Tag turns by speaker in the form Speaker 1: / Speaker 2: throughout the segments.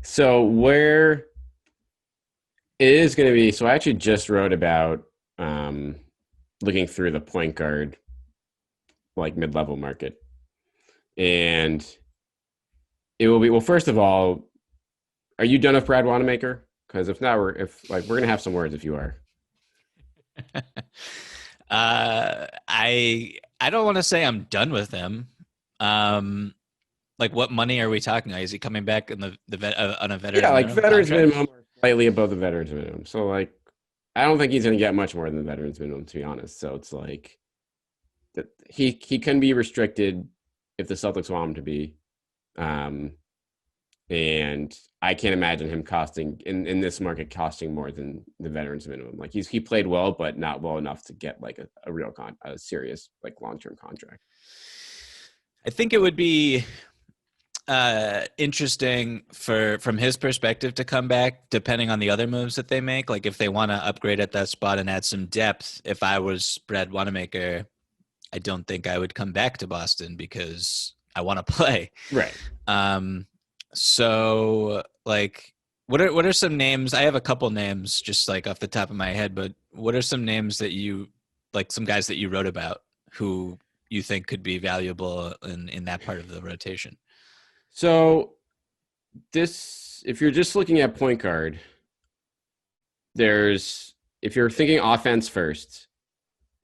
Speaker 1: So where it is going to be, so I actually just wrote about looking through the point guard like mid-level market, and it will be, well, first of all, are you done with Brad Wanamaker? Because if not, we're gonna have some words if you are.
Speaker 2: I don't want to say I'm done with him. Like what money are we talking about? Is he coming back in on a
Speaker 1: Yeah,
Speaker 2: veterans
Speaker 1: like
Speaker 2: minimum
Speaker 1: veterans
Speaker 2: contract?
Speaker 1: minimum or slightly above the veterans minimum. So like, I don't think he's gonna get much more than the veterans minimum, to be honest. So it's like that he can be restricted if the Celtics want him to be. Um, and I can't imagine him costing in this market costing more than the veterans minimum. Like he played well, but not well enough to get like a serious like long-term contract.
Speaker 2: I think it would be interesting from his perspective to come back, depending on the other moves that they make. Like if they want to upgrade at that spot and add some depth. If I was Brad Wanamaker, I don't think I would come back to Boston because I want to play.
Speaker 1: Right.
Speaker 2: So like, what are some names? I have a couple names just like off the top of my head, but what are some names that you like? Some guys that you wrote about who you think could be valuable in that part of the rotation?
Speaker 1: So if you're just looking at point guard, if you're thinking offense first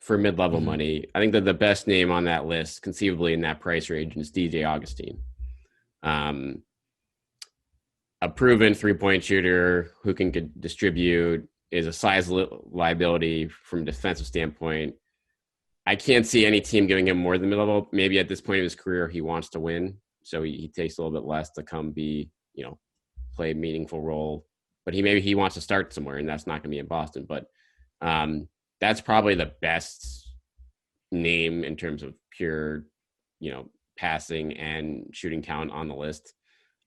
Speaker 1: for mid-level
Speaker 2: Mm-hmm.
Speaker 1: money, I think that the best name on that list, conceivably in that price range, is DJ Augustine. Um, a proven three-point shooter who can distribute, is a size liability from a defensive standpoint. I can't see any team giving him more than mid-level. Maybe at this point of his career, he wants to win, so he takes a little bit less to come play a meaningful role. But maybe he wants to start somewhere, and that's not going to be in Boston. But that's probably the best name in terms of pure, passing and shooting talent on the list.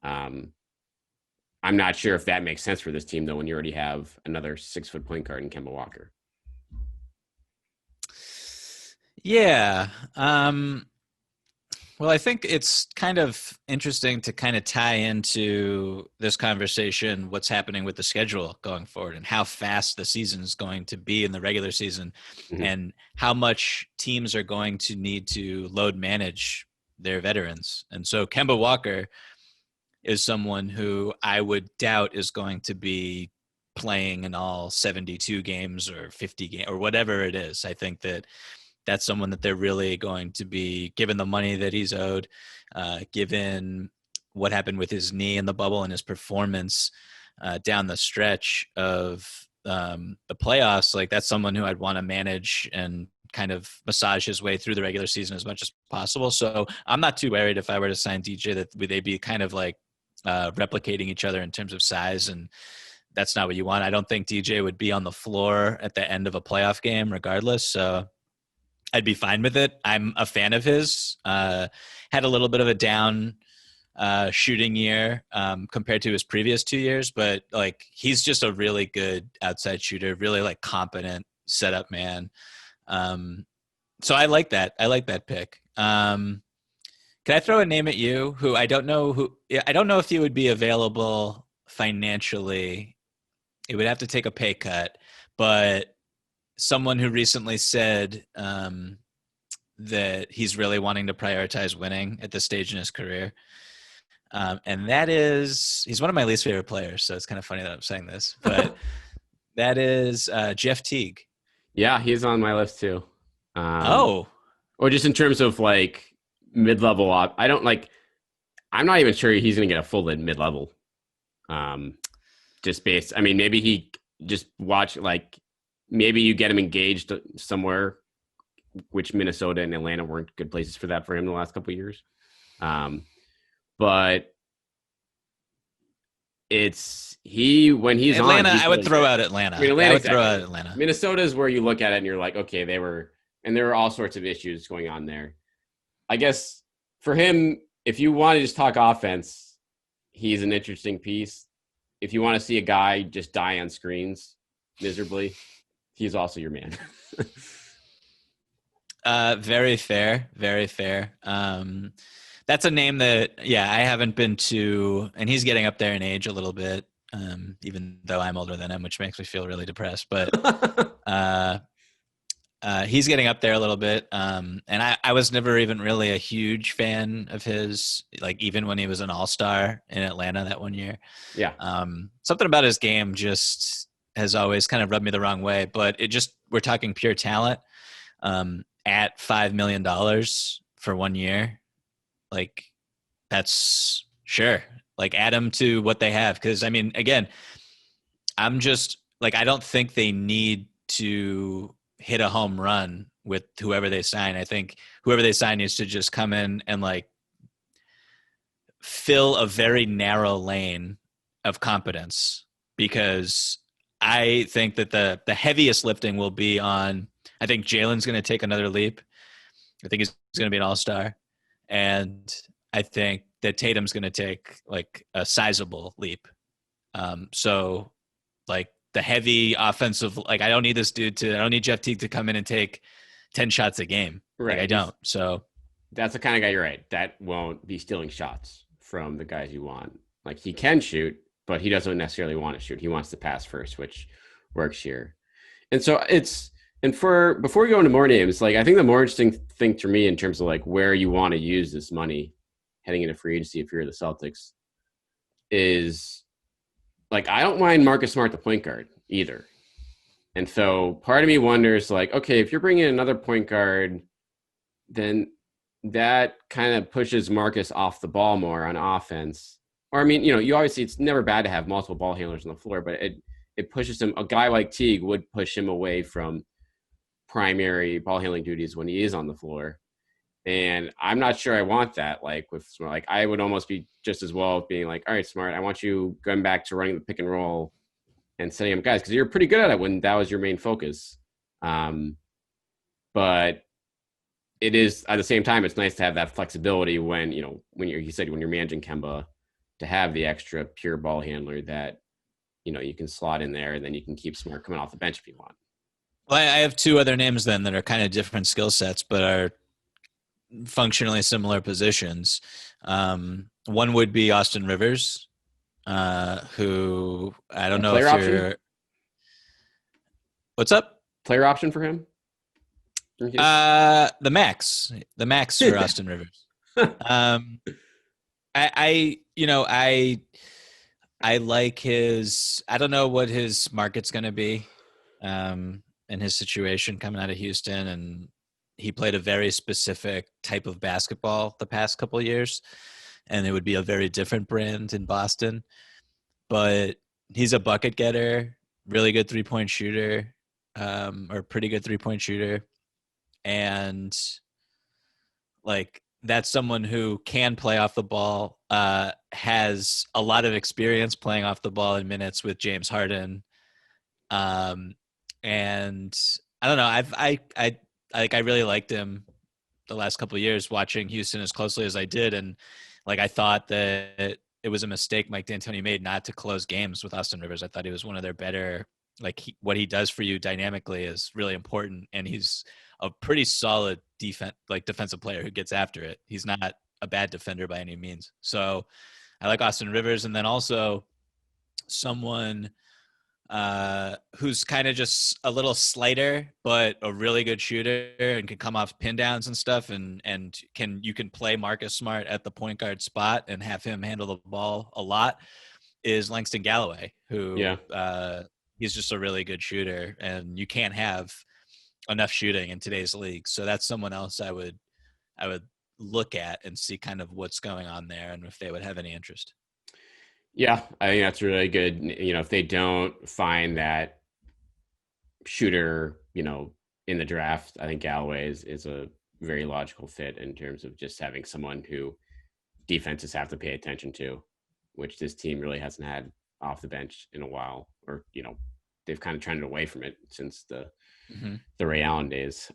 Speaker 1: I'm not sure if that makes sense for this team, though, when you already have another 6-foot point guard in Kemba Walker.
Speaker 2: Yeah. Well, I think it's kind of interesting to kind of tie into this conversation what's happening with the schedule going forward and how fast the season is going to be in the regular season
Speaker 1: Mm-hmm.
Speaker 2: and how much teams are going to need to load manage their veterans. And so Kemba Walker is someone who I would doubt is going to be playing in all 72 games or 50 games or whatever it is. I think that's someone that they're really going to be, given the money that he's owed, given what happened with his knee in the bubble and his performance down the stretch of the playoffs. Like that's someone who I'd want to manage and kind of massage his way through the regular season as much as possible. So I'm not too worried if I were to sign DJ that would they be kind of like replicating each other in terms of size, and that's not what you want. I don't think DJ would be on the floor at the end of a playoff game regardless. So I'd be fine with it. I'm a fan of his. Had a little bit of a down shooting year compared to his previous 2 years, but like he's just a really good outside shooter, really like competent setup man. So I like that. I like that pick. Can I throw a name at you who I don't know if he would be available financially. It would have to take a pay cut, but someone who recently said that he's really wanting to prioritize winning at this stage in his career. And that is, he's one of my least favorite players. So it's kind of funny that I'm saying this, but that is Jeff Teague.
Speaker 1: Yeah, he's on my list too.
Speaker 2: Oh,
Speaker 1: Or just in terms of like mid-level I'm not even sure he's going to get a full mid-level. Just based, I mean, maybe he just maybe you get him engaged somewhere, which Minnesota and Atlanta weren't good places for that for him the last couple of years. But when he's
Speaker 2: Atlanta,
Speaker 1: on,
Speaker 2: I would throw out Atlanta.
Speaker 1: I mean, Atlanta,
Speaker 2: I would
Speaker 1: exactly.
Speaker 2: throw out Atlanta.
Speaker 1: Minnesota is where you look at it and you're like, okay, there were all sorts of issues going on there. I guess for him, if you want to just talk offense, he's an interesting piece. If you want to see a guy just die on screens miserably, he's also your man.
Speaker 2: Very fair. Very fair. That's a name that, I haven't been to, and he's getting up there in age a little bit, even though I'm older than him, which makes me feel really depressed. But he's getting up there a little bit. And I was never even really a huge fan of his, like even when he was an all-star in Atlanta that one year.
Speaker 1: Yeah.
Speaker 2: Something about his game just has always kind of rubbed me the wrong way. But we're talking pure talent at $5 million for 1 year. Like, that's sure. Like, add them to what they have. Because, I mean, again, I'm just like, I don't think they need to hit a home run with whoever they sign. I think whoever they sign needs to just come in and like fill a very narrow lane of competence, because I think that the heaviest lifting will be on, I think Jalen's going to take another leap. I think he's going to be an all-star. And I think that Tatum's going to take like a sizable leap. So like the heavy offensive, like I don't need Jeff Teague to come in and take 10 shots a game.
Speaker 1: Right.
Speaker 2: Like I don't. So
Speaker 1: that's the kind of guy, you're right, that won't be stealing shots from the guys you want. Like he can shoot, but he doesn't necessarily want to shoot. He wants to pass first, which works here. And so before we go into more names, like I think the more interesting thing to me in terms of like where you want to use this money heading into free agency if you're the Celtics is like, I don't mind Marcus Smart, the point guard, either. And so part of me wonders like, okay, if you're bringing another point guard, then that kind of pushes Marcus off the ball more on offense. Or, I mean, you obviously, it's never bad to have multiple ball handlers on the floor, but it pushes him, a guy like Teague would push him away from primary ball handling duties when he is on the floor. And I'm not sure I want that. Like with Smart, like I would almost be just as well being like, all right, Smart, I want you going back to running the pick and roll and setting up guys, because you're pretty good at it when that was your main focus. But it is at the same time, it's nice to have that flexibility when you're managing Kemba, to have the extra pure ball handler that you can slot in there, and then you can keep Smart coming off the bench if you want.
Speaker 2: Well, I have two other names then that are kind of different skill sets, but are functionally similar positions. One would be Austin Rivers, who I don't know if you're. What's up?
Speaker 1: Player option for him?
Speaker 2: The max for Austin Rivers. I like his. I don't know what his market's going to be, and his situation coming out of Houston, and he played a very specific type of basketball the past couple of years, and it would be a very different brand in Boston. But he's a bucket getter, really good 3-point shooter, or pretty good 3-point shooter. And like that's someone who can play off the ball, has a lot of experience playing off the ball in minutes with James Harden. And I don't know, I really liked him the last couple of years watching Houston as closely as I did. And like, I thought that it was a mistake Mike D'Antoni made not to close games with Austin Rivers. I thought he was one of their better, what he does for you dynamically is really important. And he's a pretty solid defensive player who gets after it. He's not a bad defender by any means. So I like Austin Rivers. And then also someone who's kind of just a little slighter, but a really good shooter and can come off pin downs and stuff. And you can play Marcus Smart at the point guard spot and have him handle the ball a lot, is Langston Galloway, who he's just a really good shooter, and you can't have enough shooting in today's league. So that's someone else I would look at and see kind of what's going on there and if they would have any interest.
Speaker 1: Yeah, I think that's really good. If they don't find that shooter, in the draft, I think Galloway is a very logical fit in terms of just having someone who defenses have to pay attention to, which this team really hasn't had off the bench in a while, or, they've kind of trended away from it since the Ray Allen days.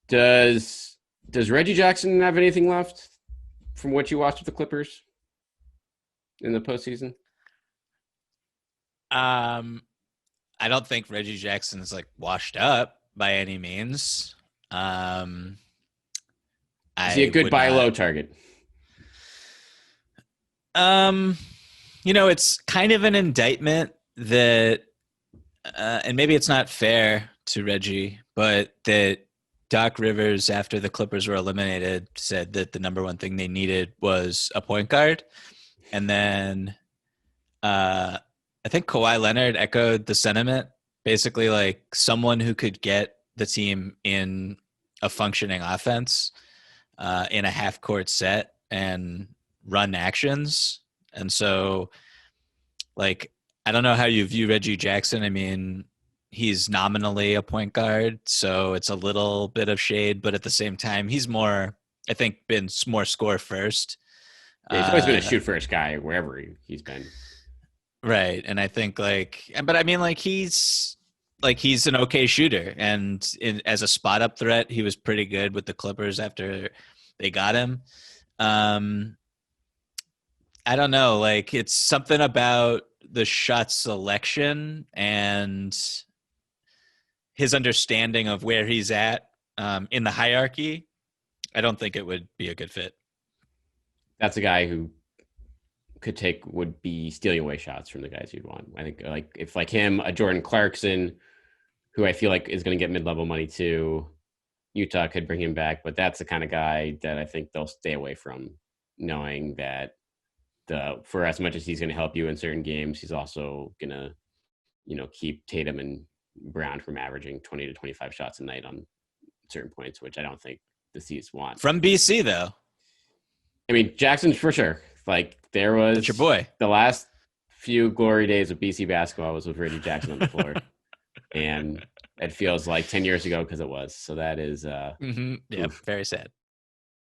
Speaker 1: Does Reggie Jackson have anything left from what you watched with the Clippers in the postseason?
Speaker 2: I don't think Reggie Jackson's like washed up by any means.
Speaker 1: Is he a
Speaker 2: I
Speaker 1: good
Speaker 2: would
Speaker 1: buy
Speaker 2: not.
Speaker 1: low target?
Speaker 2: It's kind of an indictment that, and maybe it's not fair to Reggie, but that Doc Rivers, after the Clippers were eliminated, said that the number one thing they needed was a point guard. And then I think Kawhi Leonard echoed the sentiment, basically like someone who could get the team in a functioning offense in a half court set and run actions. And so, like, I don't know how you view Reggie Jackson. I mean, he's nominally a point guard, so it's a little bit of shade, but at the same time, he's more, I think, been more score first.
Speaker 1: Yeah, he's always been a
Speaker 2: Uh,
Speaker 1: shoot first guy wherever he's been.
Speaker 2: right. And I think but I mean, he's an okay shooter. And as a spot up threat, he was pretty good with the Clippers after they got him. Um, I don't know. Like, it's something about the shot selection and his understanding of where he's at in the hierarchy. I don't think it would be a good fit.
Speaker 1: That's a guy who would be stealing away shots from the guys you'd want. I think like if like him, a Jordan Clarkson, who I feel like is going to get mid-level money too, Utah could bring him back, but that's the kind of guy that I think they'll stay away from, knowing that for as much as he's going to help you in certain games, he's also going to, keep Tatum and Brown from averaging 20 to 25 shots a night on certain points, which I don't think the C's want.
Speaker 2: From BC, though.
Speaker 1: I mean, Jackson for sure. Like there was
Speaker 2: That's your boy.
Speaker 1: The last few glory days of BC basketball was with Reggie Jackson on the floor. And it feels like 10 years ago because it was. So that is
Speaker 2: Yeah, very sad.